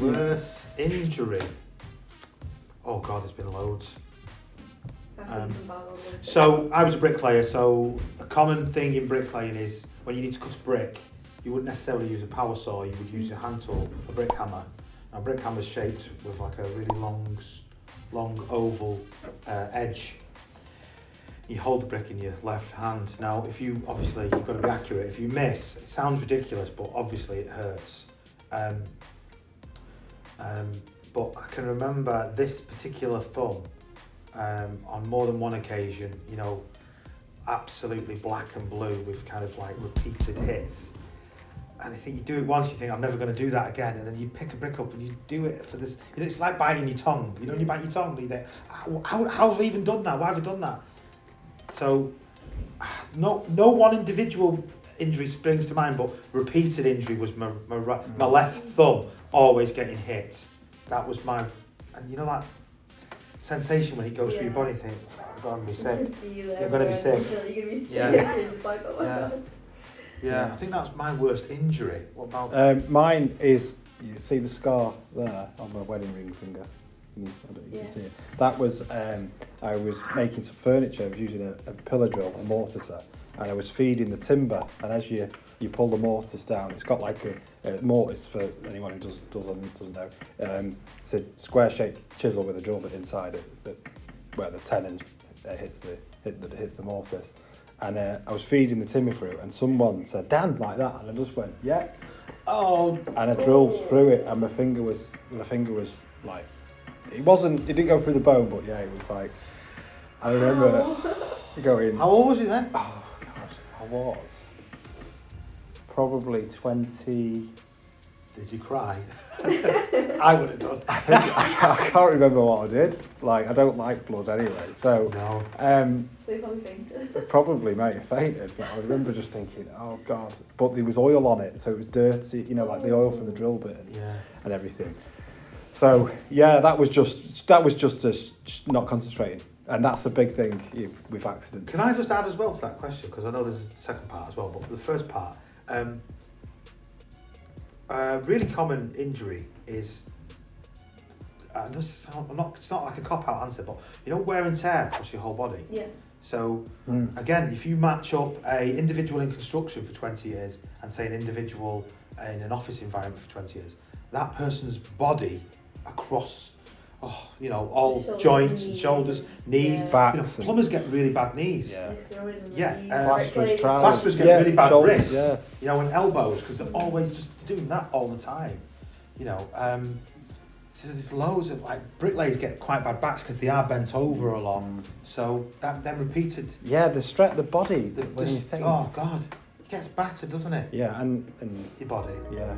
Worst injury. Oh God, there's been loads. So I was a bricklayer, so a common thing in bricklaying is when you need to cut a brick, you wouldn't necessarily use a power saw, you would use a hand tool, a brick hammer. Now a brick hammer is shaped with like a really long oval edge. You hold the brick in your left hand. Now if you, obviously you've got to be accurate, if you miss, it sounds ridiculous, but obviously it hurts. But I can remember this particular thumb on more than one occasion, you know, absolutely black and blue with kind of like repeated hits. And I think you do it once, you think, I'm never going to do that again. And then you pick a brick up and you do it for this. You know, it's like biting your tongue. You know, when you bite your tongue, you think, how have I even done that? Why have I done that? So, no one individual injury springs to mind, but repeated injury was my left thumb always getting hit. That was my, and you know that sensation when it goes through your body, you think, I'm going to be sick. You're going to be sick. Yeah, I think that's my worst injury. What about? Mine is, you see the scar there on my wedding ring finger? I don't know if you can see it. That was, I was making some furniture. I was using a pillar drill, a mortise, and I was feeding the timber. And as you pull the mortise down, it's got like a mortise, for anyone who doesn't know. It's a square-shaped chisel with a drill bit inside it, where the tenon hits the mortise. And I was feeding the timber through, and someone said, "Dan," like that, and I just went, "Yeah." Oh, and I drilled through it, and my finger was like, it didn't go through the bone, but yeah, it was like, I remember going. How old was you then? Oh God, I was probably 20. Did you cry? I would have done. I can't remember what I did. Like, I don't like blood anyway, so. No. So you probably fainted. Probably might have fainted, but I remember just thinking, oh God. But there was oil on it, so it was dirty, you know, like the oil from the drill bit and everything. So yeah, that was just not concentrating, and that's a big thing with accidents. Can I just add as well to that question, because I know there's a second part as well, but the first part, a really common injury is, it's not like a cop-out answer, but you know, wear and tear across your whole body. Yeah. So again, if you match up a individual in construction for 20 years and say an individual in an office environment for 20 years, that person's body across, all joints and shoulders, knees, backs. Plumbers get really bad knees. Plasterers get really bad shoulders, wrists. And elbows, because they're always just doing that all the time. So there's loads of, like, bricklayers get quite bad backs because they are bent over a lot. So that then repeated. Yeah, the body. When you think. Oh God, it gets battered, doesn't it? Yeah, and your body. Yeah.